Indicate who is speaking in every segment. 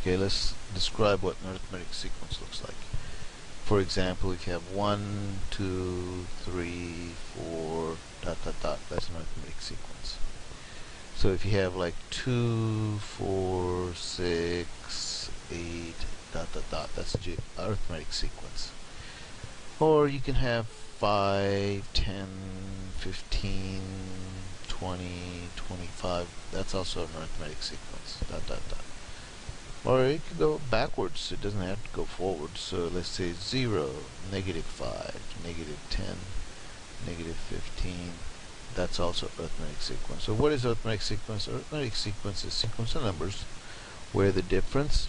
Speaker 1: Okay, let's describe what an arithmetic sequence looks like. For example, if you have 1, 2, 3, 4, dot, dot, dot, that's an arithmetic sequence. So if you have like 2, 4, 6, 8, dot, dot, dot, that's an arithmetic sequence. Or you can have 5, 10, 15, 20, 25, that's also an arithmetic sequence, dot, dot, dot. Or it could go backwards, it doesn't have to go forward. So let's say 0, negative 5, negative 10, negative 15, that's also arithmetic sequence. So what is arithmetic sequence? Arithmetic sequence is a sequence of numbers where the difference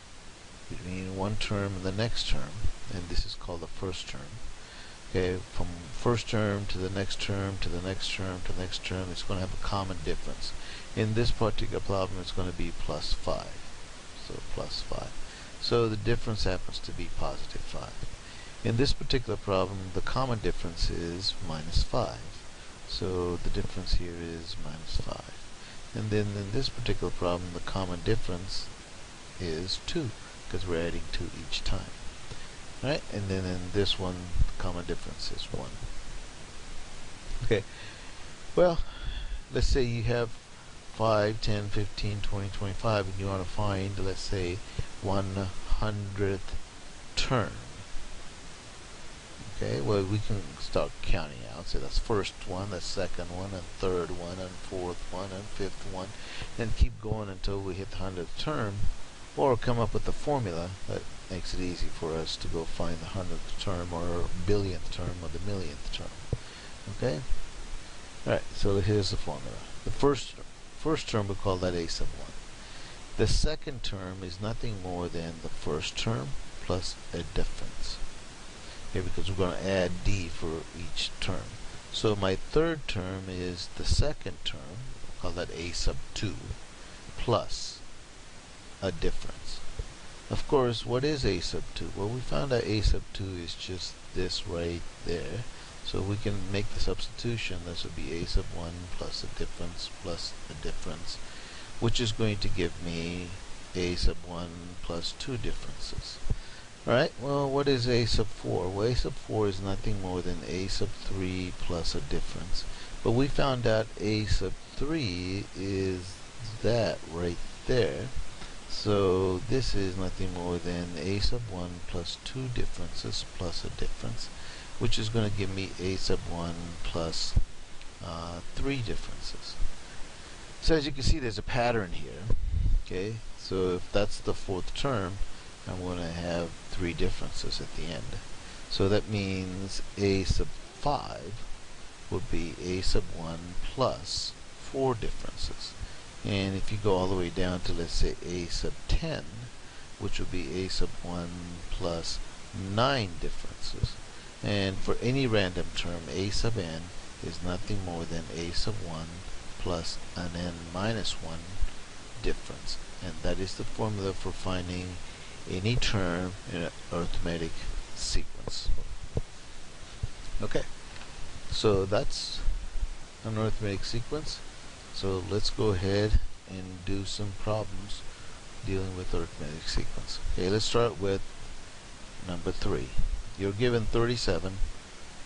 Speaker 1: between one term and the next term, and this is called the first term. Okay, from first term to the next term to the next term to the next term, it's going to have a common difference. In this particular problem, it's going to be plus 5. So plus 5. So the difference happens to be positive 5. In this particular problem, the common difference is minus 5. So the difference here is minus 5. And then in this particular problem, the common difference is 2, because we're adding 2 each time. Right? And then in this one, the common difference is 1. Okay. Well, let's say you have 5, 10, 15, 20, 25, and you want to find, let's say, 100th term. Okay, well, we can start counting out. So that's first one, that's second one, and third one, and fourth one, and fifth one, and keep going until we hit the 100th term, or come up with a formula that makes it easy for us to go find the 100th term, or billionth term, or the millionth term. Okay? Alright, so here's the formula. The first term, we call that a sub 1. The second term is nothing more than the first term plus a difference. Okay, because we're going to add d for each term. So my third term is the second term, we'll call that a sub 2, plus a difference. Of course, what is a sub 2? Well, we found out a sub 2 is just this right there. So we can make the substitution. This would be a sub 1 plus a difference plus a difference, which is going to give me a sub 1 plus 2 differences. Alright, well, what is a sub 4? Well, a sub 4 is nothing more than a sub 3 plus a difference. But we found out a sub 3 is that right there. So this is nothing more than a sub 1 plus 2 differences plus a difference, which is going to give me a sub 1 plus 3 differences. So as you can see, there's a pattern here. Okay, so if that's the fourth term, I'm going to have 3 differences at the end. So that means a sub 5 would be a sub 1 plus 4 differences. And if you go all the way down to, let's say, a sub 10, which would be a sub 1 plus 9 differences. And for any random term, a sub n is nothing more than a sub 1 plus an n minus 1 difference. And that is the formula for finding any term in an arithmetic sequence. Okay, so that's an arithmetic sequence. So let's go ahead and do some problems dealing with arithmetic sequence. Okay, let's start with number 3. You're given 37,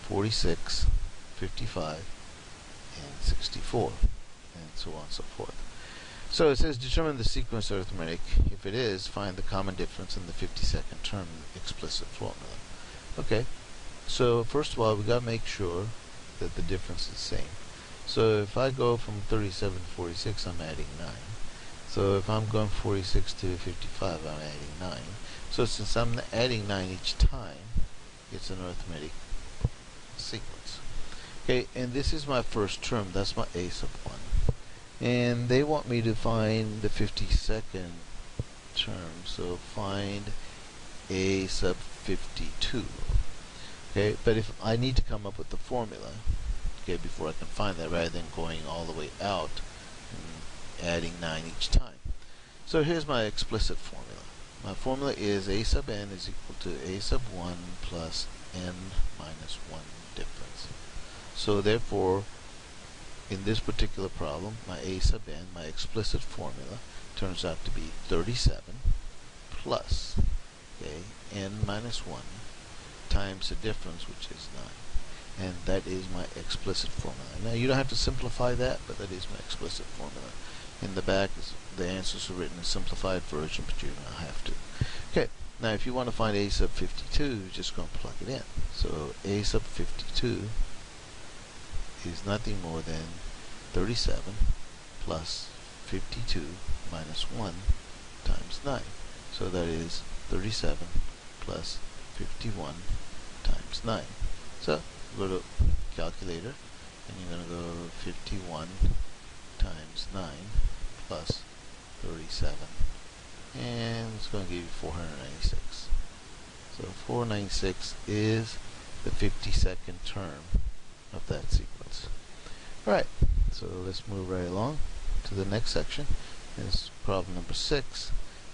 Speaker 1: 46, 55, and 64, and so on and so forth. So it says determine the sequence arithmetic. If it is, find the common difference in the 52nd term, explicit formula. Okay, so first of all, we've got to make sure that the difference is the same. So if I go from 37 to 46, I'm adding 9. So if I'm going 46 to 55, I'm adding 9. So since I'm adding 9 each time, it's an arithmetic sequence. Okay, and this is my first term. That's my a sub 1. And they want me to find the 52nd term. So find a sub 52. Okay, but if I need to come up with the formula, okay, before I can find that, rather than going all the way out and adding 9 each time. So here's my explicit formula. My formula is a sub n is equal to a sub 1 plus n minus 1 difference. So therefore, in this particular problem, my a sub n, my explicit formula, turns out to be 37 plus, okay, n minus 1 times the difference, which is 9. And that is my explicit formula. Now you don't have to simplify that, but that is my explicit formula. In the back, the answers are written in simplified version, but you don't have to. Okay, now if you want to find a sub 52, you're just going to plug it in. So a sub 52 is nothing more than 37 plus 52 minus 1 times 9. So that is 37 plus 51 times 9. So go to calculator, and you're going to go 51 times 9 plus 37, and it's going to give you 496. So 496 is the 52nd term of that sequence. Alright, so let's move right along to the next section. It's problem number 6.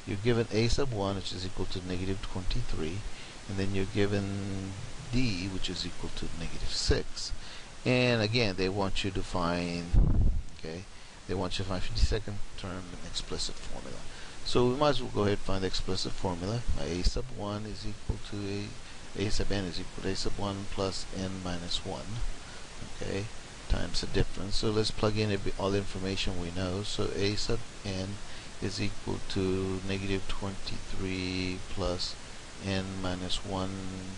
Speaker 1: You're given a sub 1, which is equal to negative 23, and then you're given d, which is equal to negative 6. And again, they want you to find, okay, they want you to find 52nd term in explicit formula. So we might as well go ahead and find the explicit formula. My a sub 1 is equal to a sub n is equal to a sub 1 plus n minus 1, okay, times the difference. So let's plug in all the information we know. So a sub n is equal to negative 23 plus n minus 1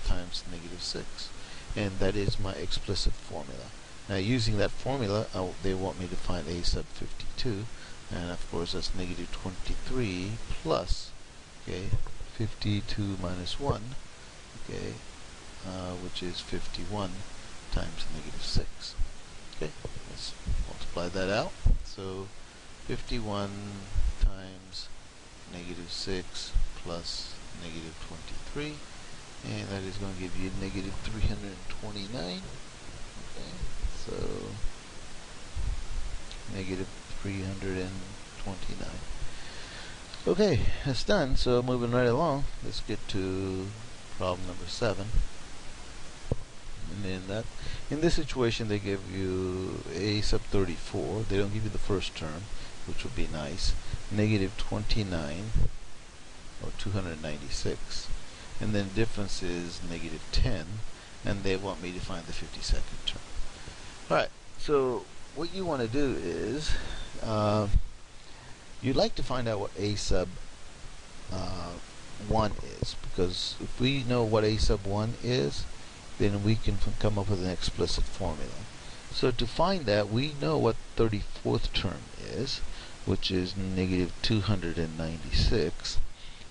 Speaker 1: times negative 6. And that is my explicit formula. Now using that formula, they want me to find a sub 52. And of course that's negative 23 plus, okay, 52 minus 1, okay, which is 51 times negative 6. Okay, let's multiply that out. So 51 times negative 6 plus negative 23, and that is going to give you negative 329. Okay, so negative 329. Okay, that's done. So moving right along, let's get to problem number 7. And in this situation, they give you a sub 34. They don't give you the first term, which would be nice. Negative 29, or 296. And then difference is negative 10. And they want me to find the 52nd term. Alright, so what you want to do is, you'd like to find out what a sub 1 is. Because if we know what a sub 1 is, then we can come up with an explicit formula. So to find that, we know what 34th term is, which is negative 296,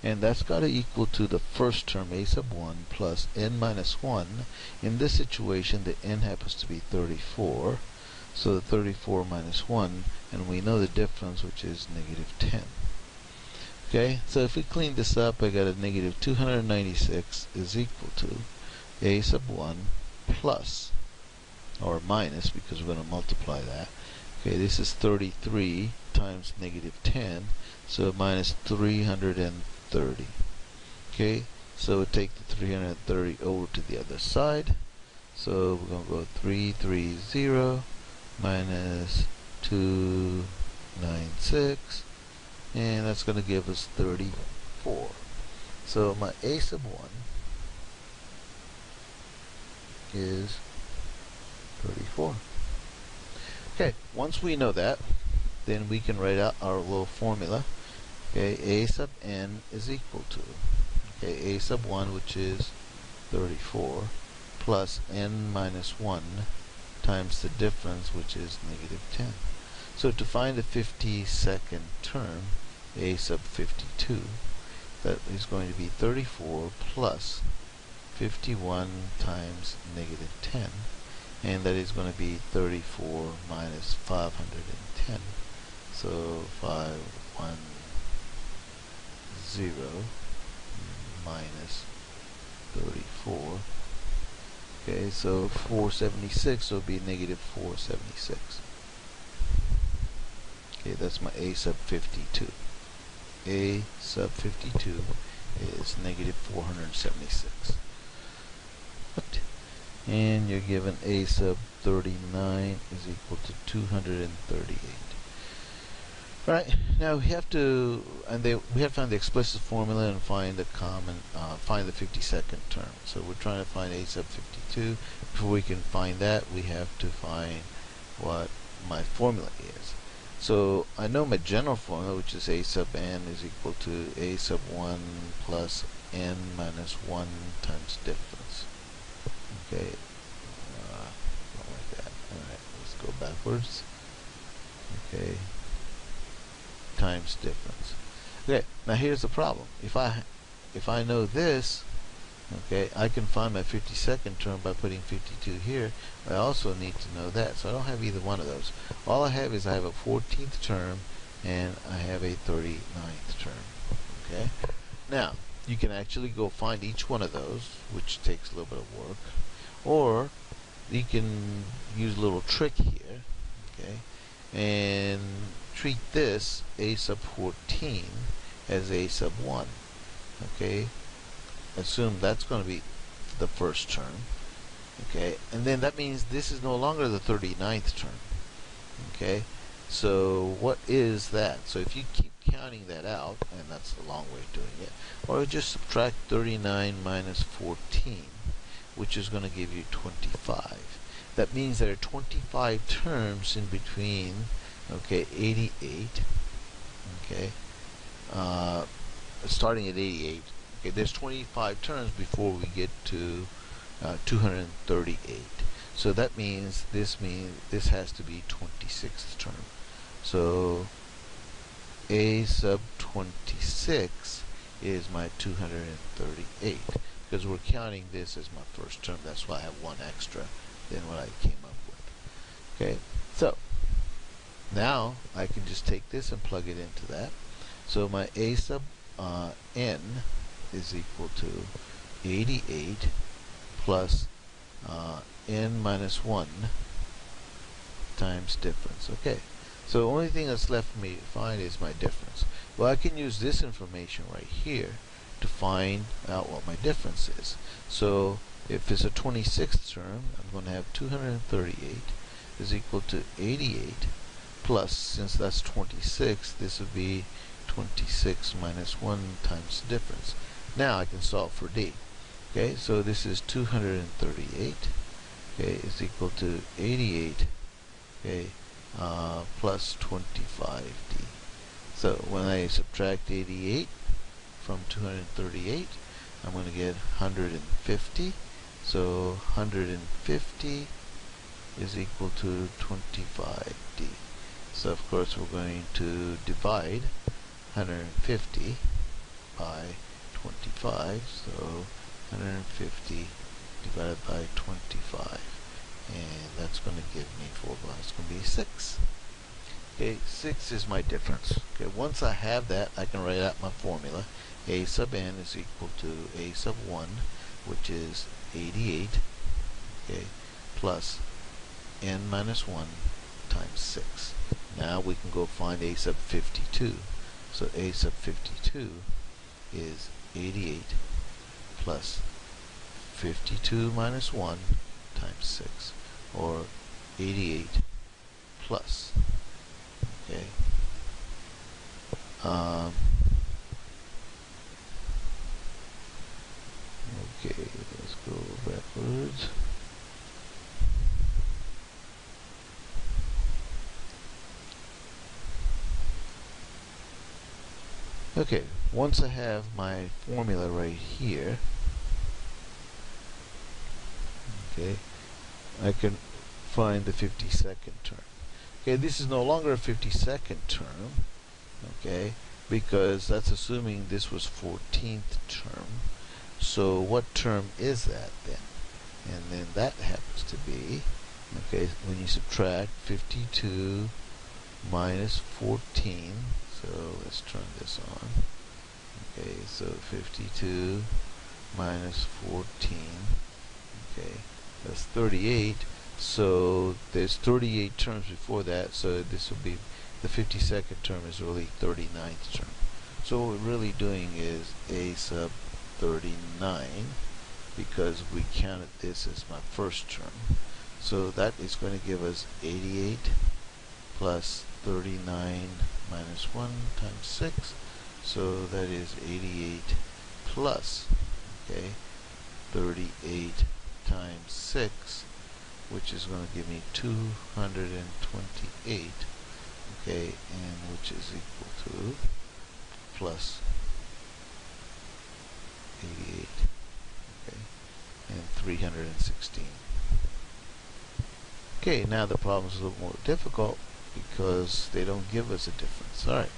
Speaker 1: and that's got to equal to the first term, a sub 1 plus n minus 1. In this situation, the n happens to be 34, so the 34 minus 1, and we know the difference, which is negative 10. Okay, so if we clean this up, I got a negative 296 is equal to a sub 1 plus, or minus, because we're going to multiply that. Okay, this is 33 times negative 10, so minus 330. Okay, so we'll take the 330 over to the other side. So we're going to go 330 minus 296, and that's going to give us 34. So my a sub 1 is 34. Okay, once we know that, then we can write out our little formula. Okay, a sub n is equal to, okay, a sub 1, which is 34, plus n minus 1 times the difference, which is negative 10. So to find the 52nd term, a sub 52, that is going to be 34 plus 51 times negative 10, and that is going to be 34 minus 510. So 510 minus 34. Okay, so 476 will be negative 476. Okay, that's my a sub 52. A sub 52 is negative 476. And you're given a sub 39 is equal to 238. Right, now we have to, we have to find the explicit formula and find the find the 52nd term. So we're trying to find a sub 52. Before we can find that, we have to find what my formula is. So I know my general formula, which is a sub n is equal to a sub 1 plus n minus 1 times difference. Okay, something like that. Alright, let's go backwards. Okay, times difference. Okay, now here's the problem. If I know this, okay, I can find my 52nd term by putting 52 here. I also need to know that, so I don't have either one of those. All I have is I have a 14th term and I have a 39th term. Okay, now you can actually go find each one of those, which takes a little bit of work, or you can use a little trick here, okay, and treat this a sub 14 as a sub 1. Okay, assume that's going to be the first term. Okay, and then that means this is no longer the 39th term. Okay, so what is that? So if you keep counting that out, and that's a long way of doing it, or just subtract 39 minus 14, which is going to give you 25. That means there are 25 terms in between, okay, 88, okay, starting at 88. Okay, there's 25 terms before we get to 238. So that means this has to be 26th term. So a sub 26 is my 238, because we're counting this as my first term. That's why I have one extra than what I came up with. Okay, so now I can just take this and plug it into that. So my a sub n is equal to 88 plus n minus 1 times difference. Okay, so the only thing that's left for me to find is my difference. Well, I can use this information right here to find out what my difference is. So if it's a 26th term, I'm going to have 238 is equal to 88 plus, since that's 26, this would be 26 minus 1 times difference. Now I can solve for d. Okay, so this is 238, okay, is equal to 88, okay, plus 25d. So when I subtract 88 from 238, I'm going to get 150. So 150 is equal to 25d. So of course we're going to divide 150 by 25. So 150 divided by 25, and that's going to give me it's going to be 6. Okay, 6 is my difference. Okay, once I have that, I can write out my formula. A sub n is equal to a sub 1, which is 88, okay, plus n minus 1 times 6. Now we can go find a sub 52. So a sub 52 is 88 plus 52 minus 1 times 6, or 88 plus, okay, okay, let's go backwards. Okay, once I have my formula right here, okay, I can find the 52nd term. Okay, this is no longer a 52nd term, okay, because that's assuming this was 14th term. So what term is that then? And then that happens to be, okay, when you subtract 52 minus 14, so let's turn this on. Okay, so 52 minus 14, okay, that's 38. So there's 38 terms before that, so this will be, the 52nd term is really 39th term. So what we're really doing is a sub 39, because we counted this as my first term. So that is going to give us 88 plus 39 minus 1 times 6. So that is 88 plus, okay, 38 times 6, which is going to give me 228, okay, and which is equal to plus 88, okay, and 316. Okay, now the problem is a little more difficult because they don't give us a difference. All right.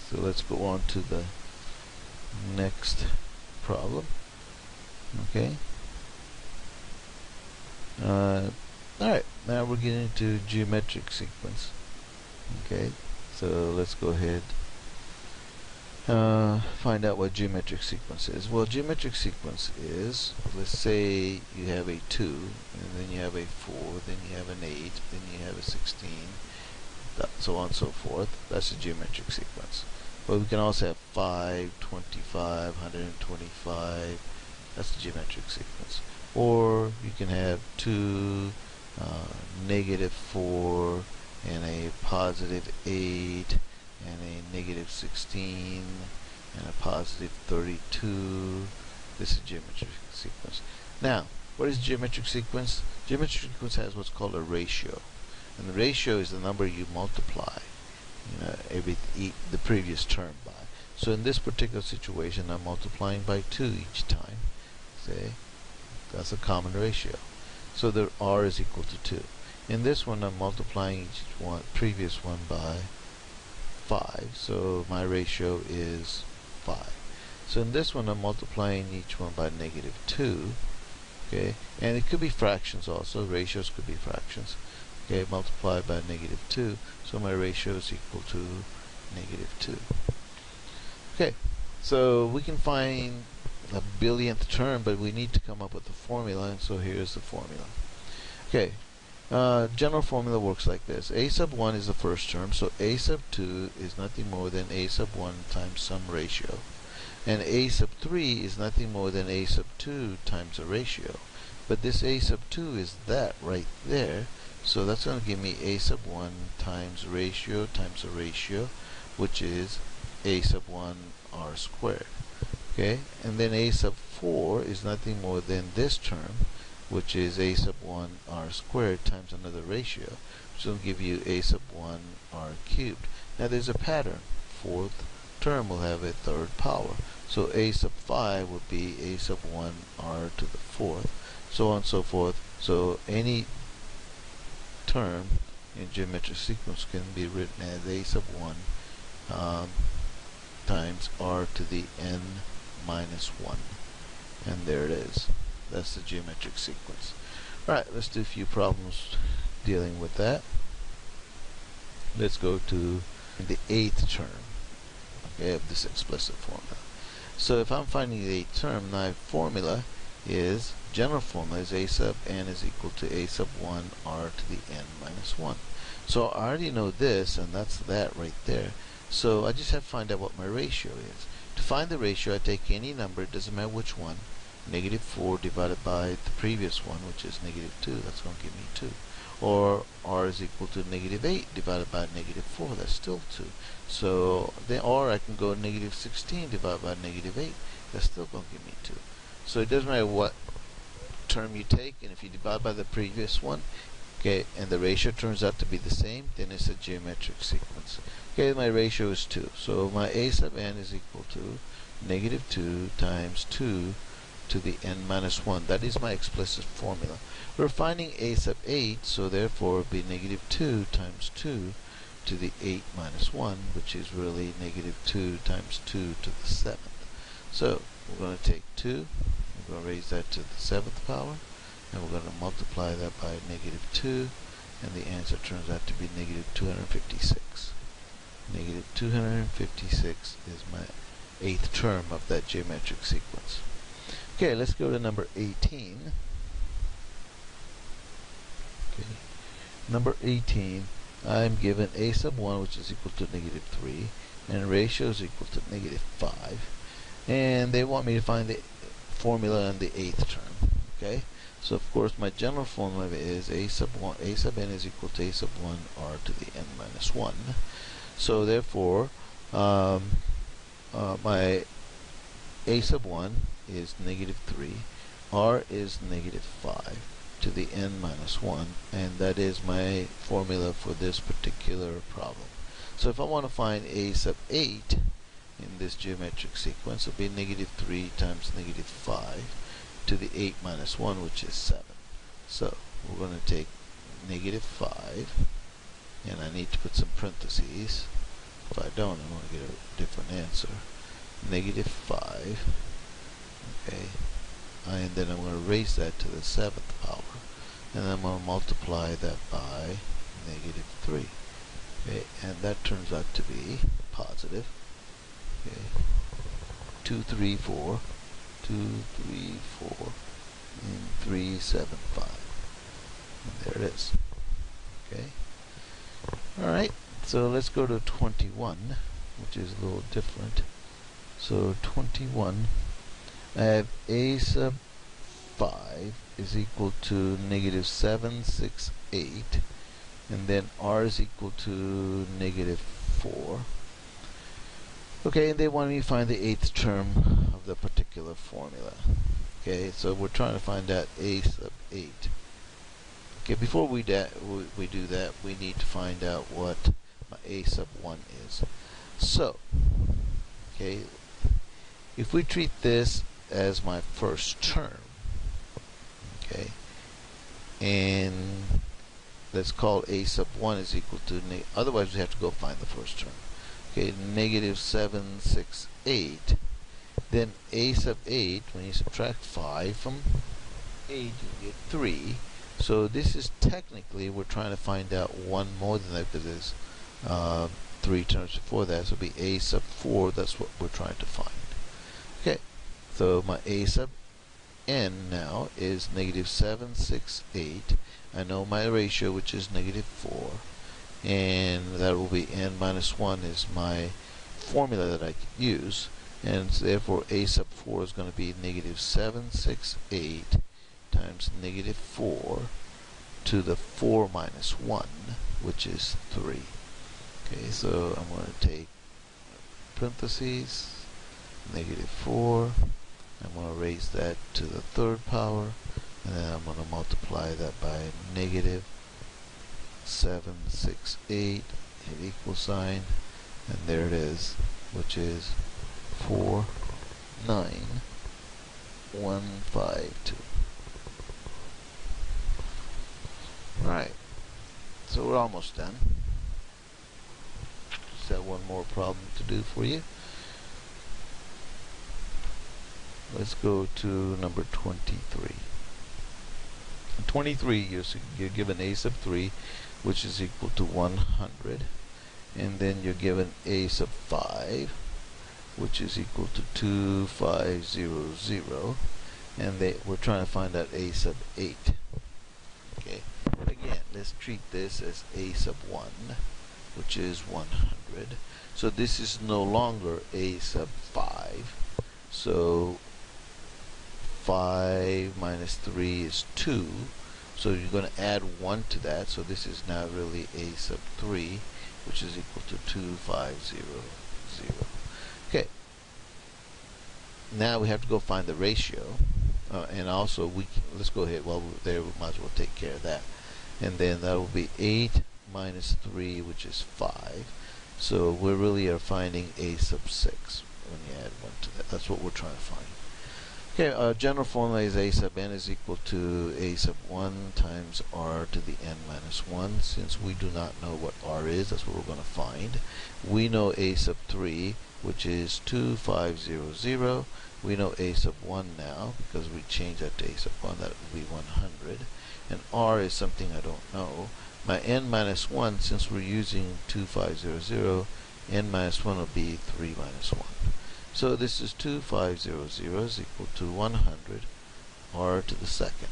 Speaker 1: So let's go on to the next problem. Okay. Alright, now we're getting into geometric sequence. Okay, so let's go ahead find out what geometric sequence is. Well, geometric sequence is, let's say you have a 2, and then you have a 4, then you have an 8, then you have a 16, so on and so forth. That's a geometric sequence. But we can also have 5, 25, 125. That's the geometric sequence. Or you can have 2, negative 4, and a positive 8, and a negative 16, and a positive 32. This is geometric sequence. Now, what is geometric sequence? Geometric sequence has what's called a ratio. And the ratio is the number you multiply, the previous term by. So in this particular situation, I'm multiplying by 2 each time. See? That's a common ratio. So the r is equal to 2. In this one, I'm multiplying each previous one by 5. So my ratio is 5. So in this one, I'm multiplying each one by negative 2. Okay, and it could be fractions also. Ratios could be fractions. Okay, multiplied by negative 2. So my ratio is equal to negative 2. Okay, so we can find a billionth term, but we need to come up with a formula, and so here's the formula. Okay, general formula works like this. A sub 1 is the first term, so a sub 2 is nothing more than a sub 1 times some ratio. And a sub 3 is nothing more than a sub 2 times a ratio. But this a sub 2 is that right there, so that's going to give me a sub 1 times a ratio, which is a sub 1 r squared. Okay, and then a sub 4 is nothing more than this term, which is a sub 1 r squared times another ratio, which will give you a sub 1 r cubed. Now there's a pattern. Fourth term will have a third power. So a sub 5 would be a sub 1 r to the fourth, so on and so forth. So any term in geometric sequence can be written as a sub 1 times r to the n minus 1. And there it is. That's the geometric sequence. Alright, let's do a few problems dealing with that. Let's go to the 8th term, okay, of this explicit formula. So if I'm finding the 8th term, my formula is, general formula is a sub n is equal to a sub 1 r to the n minus 1. So I already know this, and that's that right there. So I just have to find out what my ratio is. To find the ratio, I take any number, it doesn't matter which one, negative 4 divided by the previous one, which is negative 2, that's going to give me 2. Or r is equal to negative 8 divided by negative 4, that's still 2. So then, or I can go negative 16 divided by negative 8, that's still going to give me 2. So it doesn't matter what term you take, and if you divide by the previous one, okay, and the ratio turns out to be the same, then it's a geometric sequence. Okay, my ratio is 2. So my a sub n is equal to negative 2 times 2 to the n minus 1. That is my explicit formula. We're finding a sub 8, so therefore it would be negative 2 times 2 to the 8 minus 1, which is really negative 2 times 2 to the 7th. So we're going to take 2, we're going to raise that to the 7th power, and we're going to multiply that by negative 2, and the answer turns out to be negative 256. Negative 256 is my 8th term of that geometric sequence. Okay, let's go to number 18. Okay, number 18, I'm given a sub 1, which is equal to negative 3, and ratio is equal to negative 5. And they want me to find the formula on the 8th term. Okay, So of course my general formula is a sub n is equal to a sub 1 r to the n minus 1. So therefore my a sub 1 is negative 3, r is negative 5 to the n minus 1, and that is my formula for this particular problem. So if I want to find a sub 8 in this geometric sequence, it will be negative 3 times negative 5 to the 8 minus 1, which is 7. So we're going to take negative 5, and I need to put some parentheses. If I don't, I'm going to get a different answer. Negative 5, okay, and then I'm going to raise that to the 7th power, and then I'm going to multiply that by negative 3, okay, and that turns out to be positive, okay, 2, 3, 4, 2, 3, 4, and 3, 7, 5, and there it is, okay. Alright, so let's go to 21, which is a little different. So 21, I have a sub 5 is equal to negative 7, 6, 8, and then r is equal to negative 4. Okay, and they want me to find the 8th term of the particular formula. Okay, so we're trying to find out a sub 8. Okay, before we do that, we need to find out what my a sub 1 is. So, okay, if we treat this as my first term, okay, and let's call a sub 1 is equal to, otherwise we have to go find the first term. Okay, negative 7, 6, 8. Then a sub 8, when you subtract 5 from 8, you get 3. So this is technically, we're trying to find out one more than that, because there's 3 terms before that. So it'll be a sub 4, that's what we're trying to find. Okay, so my a sub n now is negative 7, 6, 8. I know my ratio, which is negative 4. And that will be n minus 1 is my formula that I can use. And so therefore a sub 4 is going to be negative 7, 6, 8 times negative 4 to the 4 minus 1, which is 3. Okay, so I'm going to take parentheses, negative 4, I'm going to raise that to the 3rd power, and then I'm going to multiply that by negative 7, 6, 8, hit equal sign, and there it is, which is 4, 9, 1, 5, 2. Alright, so we're almost done. Just have one more problem to do for you. Let's go to number 23. In 23, you're given a sub 3, which is equal to 100, and then you're given a sub 5, which is equal to 2500, and we're trying to find out a sub 8. Okay, again, let's treat this as a sub 1, which is 100. So this is no longer a sub 5. So 5 minus 3 is 2. So you're going to add 1 to that. So this is now really a sub 3, which is equal to 2500. Okay. Now we have to go find the ratio. And also, let's go ahead while we're there, we might as well take care of that. And then that will be 8 minus 3, which is 5. So we really are finding a sub 6 when you add 1 to that. That's what we're trying to find. Okay, our general formula is a sub n is equal to a sub 1 times r to the n minus 1. Since we do not know what r is, that's what we're going to find. We know a sub 3, which is 2500. We know a sub 1 now, because we changed that to a sub 1, that would be 100. And r is something I don't know. My n minus 1, since we're using 2500, n minus 1 will be 3 minus 1. So this is 2500 is equal to 100 r to the second.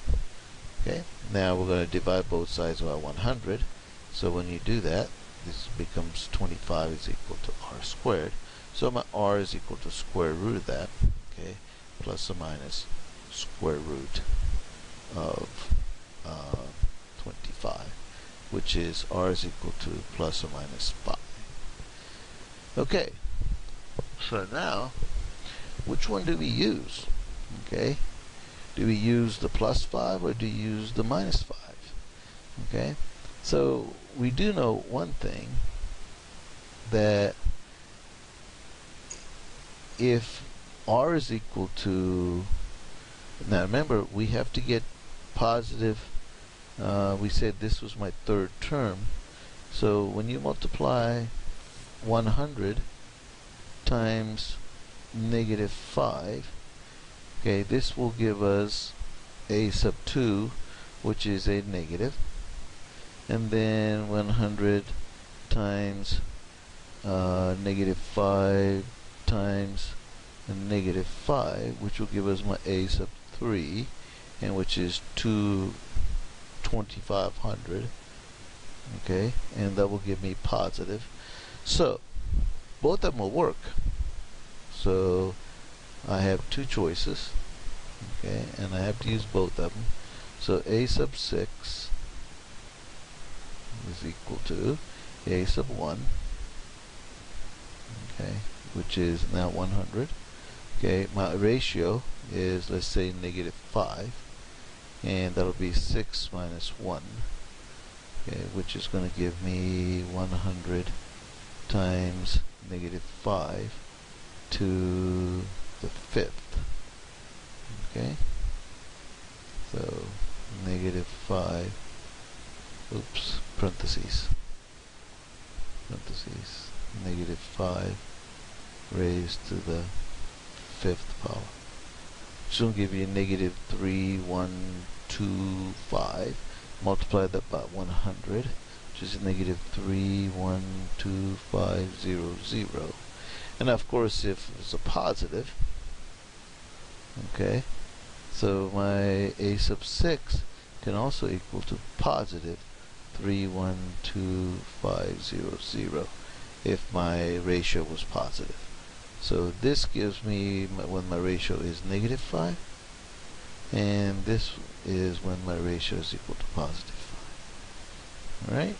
Speaker 1: Okay, now we're going to divide both sides by 100. So when you do that, this becomes 25 is equal to r squared. So my r is equal to square root of that, okay, plus or minus square root of 25, which is r is equal to plus or minus 5. Okay, so now, which one do we use? Okay, do we use the plus 5 or do we use the minus 5? Okay, so we do know one thing, that if r is equal to, now remember, we have to get positive, we said this was my third term, so when you multiply 100 times negative 5, okay, this will give us a sub 2, which is a negative, and then 100 times negative 5 times negative 5, which will give us my a sub 3, and which is 2500, okay, and that will give me positive. So both of them will work. So I have two choices, okay, and I have to use both of them. So a sub 6 is equal to a sub 1, okay, which is now 100. Okay, my ratio is, let's say, negative 5, and that'll be 6 minus 1, okay, which is going to give me 100 times negative 5 to the 5th. Okay, so negative 5, oops, parentheses, negative 5 raised to the 5th power, which will give you negative 3125. Multiply that by 100, which is negative 312500. And of course, if it's a positive, okay, so my a sub 6 can also equal to positive 312500 if my ratio was positive. So this gives me when my ratio is negative 5, and this is when my ratio is equal to positive 5. Alright?